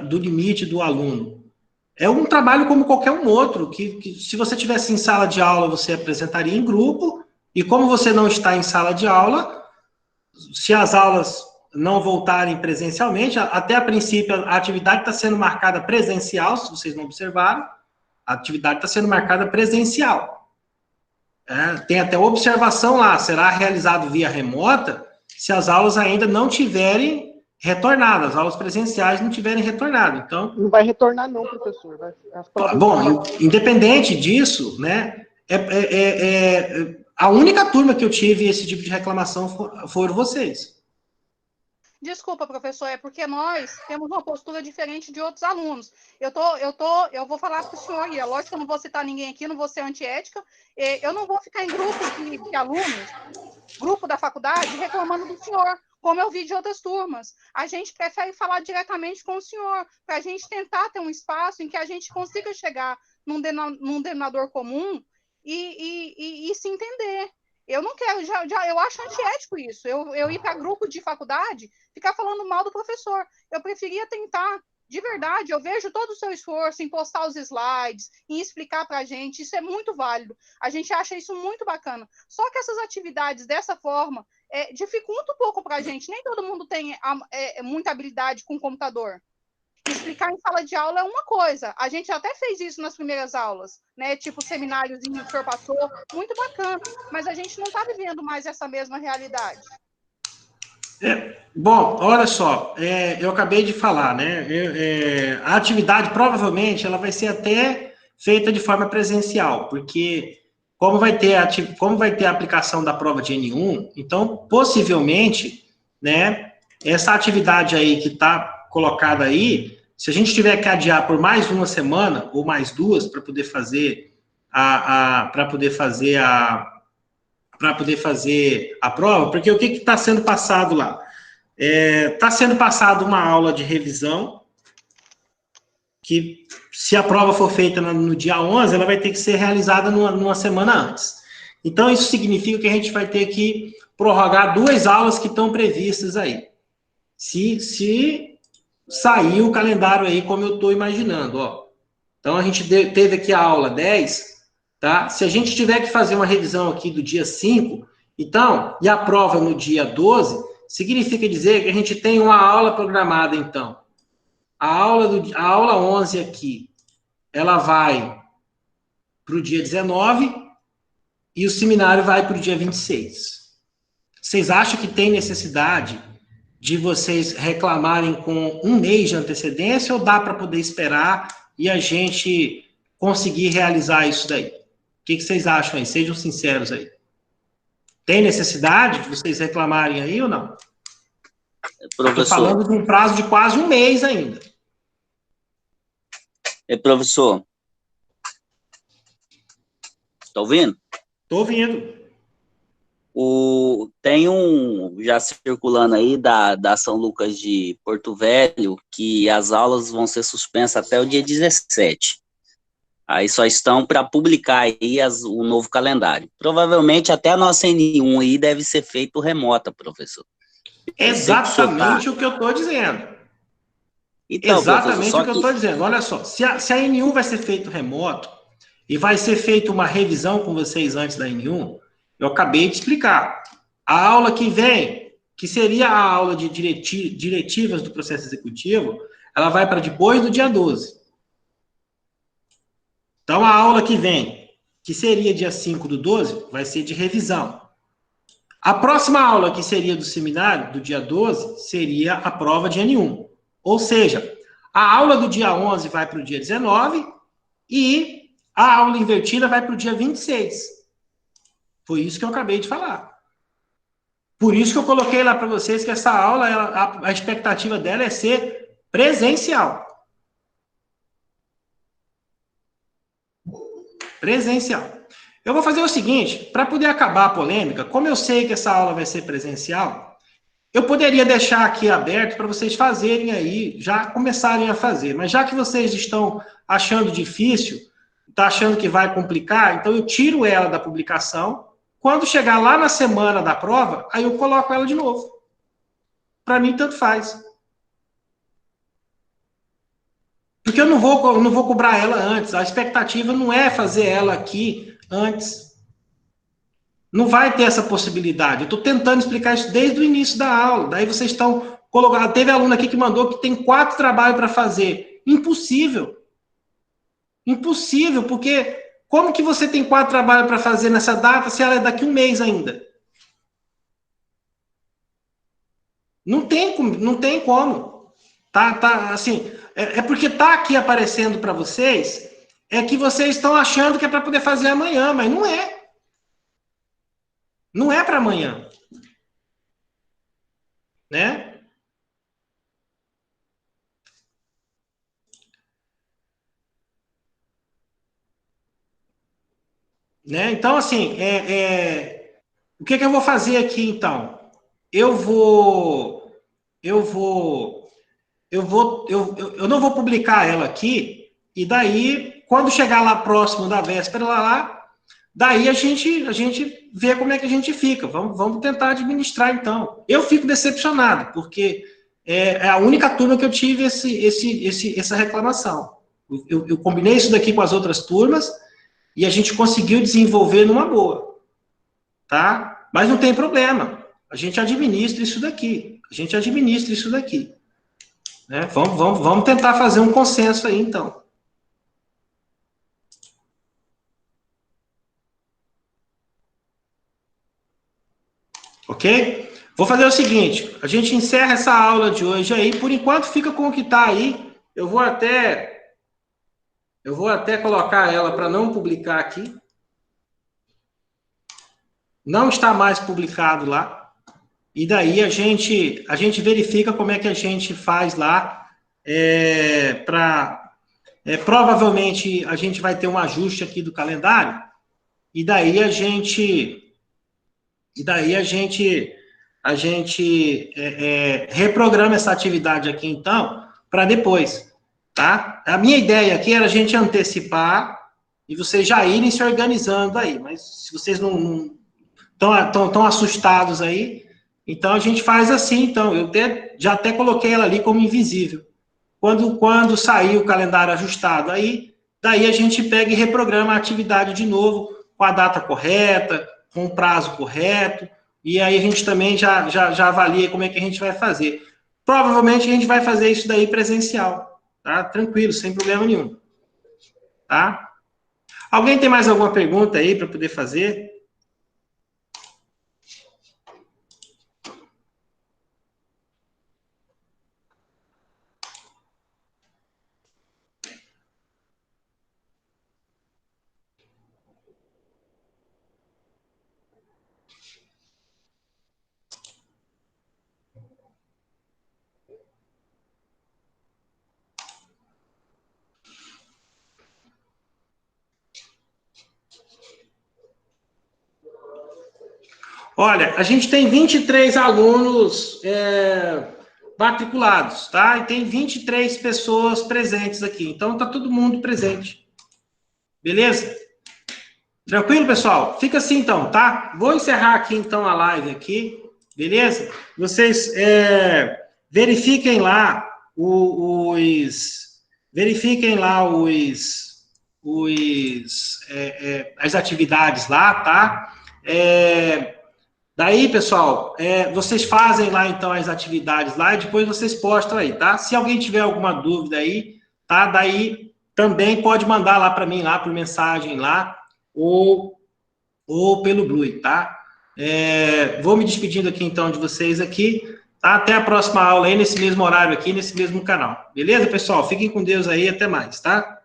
do limite do aluno. É um trabalho como qualquer um outro, que se você tivesse em sala de aula, você apresentaria em grupo, e como você não está em sala de aula, se as aulas não voltarem presencialmente, até a princípio a atividade está sendo marcada presencial, se vocês não observaram, a atividade está sendo marcada presencial. Tem até observação lá, será realizado via remota, se as aulas ainda não tiverem retornado, as aulas presenciais não tiverem retornado. Então, não vai retornar não, professor. Bom, independente disso, né, a única turma que eu tive esse tipo de reclamação foram vocês. Desculpa, professor, é porque nós temos uma postura diferente de outros alunos. Eu vou falar para o senhor, e é lógico que eu não vou citar ninguém aqui, não vou ser antiética, eu não vou ficar em grupo de alunos, grupo da faculdade, reclamando do senhor, como eu vi de outras turmas. A gente prefere falar diretamente com o senhor, para a gente tentar ter um espaço em que a gente consiga chegar num denominador comum e se entender. Eu não quero, eu acho antiético isso. Eu ir para grupo de faculdade, ficar falando mal do professor. Eu preferia tentar, de verdade, eu vejo todo o seu esforço em postar os slides, em explicar para a gente, isso é muito válido. A gente acha isso muito bacana. Só que essas atividades dessa forma dificultam um pouco para a gente. Nem todo mundo tem muita habilidade com computador. Explicar em sala de aula é uma coisa. A gente até fez isso nas primeiras aulas, né? Tipo, semináriozinho que o senhor passou, muito bacana. Mas a gente não está vivendo mais essa mesma realidade. Bom, olha só, eu acabei de falar, né? A atividade, provavelmente, ela vai ser até feita de forma presencial, porque como vai ter a aplicação da prova de N1, então, possivelmente, né, essa atividade aí que está colocada aí, se a gente tiver que adiar por mais uma semana, ou mais duas, para poder fazer a prova, porque o que está sendo passado lá? Está sendo passado uma aula de revisão, que se a prova for feita no dia 11, ela vai ter que ser realizada numa semana antes. Então, isso significa que a gente vai ter que prorrogar 2 aulas que estão previstas aí. Se sair o calendário aí como eu estou imaginando, ó. Então, a gente teve aqui a aula 10, tá? Se a gente tiver que fazer uma revisão aqui do dia 5, então, e a prova no dia 12, significa dizer que a gente tem uma aula programada, então. A aula 11 aqui, ela vai para o dia 19 e o seminário vai para o dia 26. Vocês acham que tem necessidade de vocês reclamarem com um mês de antecedência ou dá para poder esperar e a gente conseguir realizar isso daí? O que vocês acham aí? Sejam sinceros aí. Tem necessidade de vocês reclamarem aí ou não? Professor. Estou falando de um prazo de quase um mês ainda. Professor. Está ouvindo? Estou ouvindo. Tem já circulando aí da São Lucas de Porto Velho, que as aulas vão ser suspensas até o dia 17. Aí só estão para publicar aí o novo calendário. Provavelmente até a nossa N1 aí deve ser feito remota, professor. Exatamente o que eu estou dizendo. Então, Exatamente professor, o que eu estou dizendo. Olha só, se a N1 vai ser feito remoto e vai ser feita uma revisão com vocês antes da N1, eu acabei de explicar. A aula que vem, que seria a aula de diretivas do processo executivo, ela vai para depois do dia 12. Então, a aula que vem, que seria dia 5/12, vai ser de revisão. A próxima aula, que seria do seminário, do dia 12, seria a prova de N1. Ou seja, a aula do dia 11 vai para o dia 19 e a aula invertida vai para o dia 26. Foi isso que eu acabei de falar. Por isso que eu coloquei lá para vocês que essa aula, a expectativa dela é ser presencial. Presencial. Eu vou fazer o seguinte, para poder acabar a polêmica, como eu sei que essa aula vai ser presencial, eu poderia deixar aqui aberto para vocês fazerem aí, já começarem a fazer. Mas já que vocês estão achando difícil, está achando que vai complicar, então eu tiro ela da publicação. Quando chegar lá na semana da prova, aí eu coloco ela de novo. Para mim, tanto faz. Porque eu não vou cobrar ela antes. A expectativa não é fazer ela aqui antes. Não vai ter essa possibilidade. Eu estou tentando explicar isso desde o início da aula. Daí vocês estão colocando. Teve aluno aqui que mandou que tem 4 trabalhos para fazer. Impossível. Impossível, porque como que você tem 4 trabalhos para fazer nessa data se ela é daqui a um mês ainda? Não tem como. Tá, assim, é porque tá aqui aparecendo para vocês, é que vocês estão achando que é para poder fazer amanhã, mas não é. Não é para amanhã. Né? Então, assim, o que eu vou fazer aqui, então? Eu não vou publicar ela aqui, e daí, quando chegar lá próximo da véspera, daí a gente vê como é que a gente fica. Vamos tentar administrar, então. Eu fico decepcionado, porque é a única turma que eu tive essa reclamação. Eu combinei isso daqui com as outras turmas, e a gente conseguiu desenvolver numa boa. Tá? Mas não tem problema. A gente administra isso daqui. Né? Vamos tentar fazer um consenso aí, então. Ok? Vou fazer o seguinte, a gente encerra essa aula de hoje aí, por enquanto fica com o que está aí, eu vou até colocar ela para não publicar aqui. Não está mais publicado lá. E daí a gente verifica como é que a gente faz lá provavelmente a gente vai ter um ajuste aqui do calendário, e daí a gente reprograma essa atividade aqui, então, para depois, tá? A minha ideia aqui era a gente antecipar e vocês já irem se organizando aí, mas se vocês não estão assustados aí, então a gente faz assim, então, eu já até coloquei ela ali como invisível. Quando sair o calendário ajustado aí, daí a gente pega e reprograma a atividade de novo, com a data correta, com o prazo correto, e aí a gente também já avalia como é que a gente vai fazer. Provavelmente a gente vai fazer isso daí presencial, tá? Tranquilo, sem problema nenhum. Tá? Alguém tem mais alguma pergunta aí para poder fazer? Olha, a gente tem 23 alunos matriculados, tá? E tem 23 pessoas presentes aqui. Então, tá todo mundo presente. Beleza? Tranquilo, pessoal? Fica assim, então, tá? Vou encerrar aqui, então, a live aqui. beleza? Vocês verifiquem lá as atividades lá, tá? Daí, pessoal, vocês fazem lá, então, as atividades lá e depois vocês postam aí, tá? Se alguém tiver alguma dúvida aí, tá? Daí também pode mandar lá para mim, lá por mensagem lá, ou pelo Blue, tá? Vou me despedindo aqui, então, de vocês aqui, tá? Até a próxima aula aí, nesse mesmo horário aqui, nesse mesmo canal. Beleza, pessoal? Fiquem com Deus aí, até mais, tá?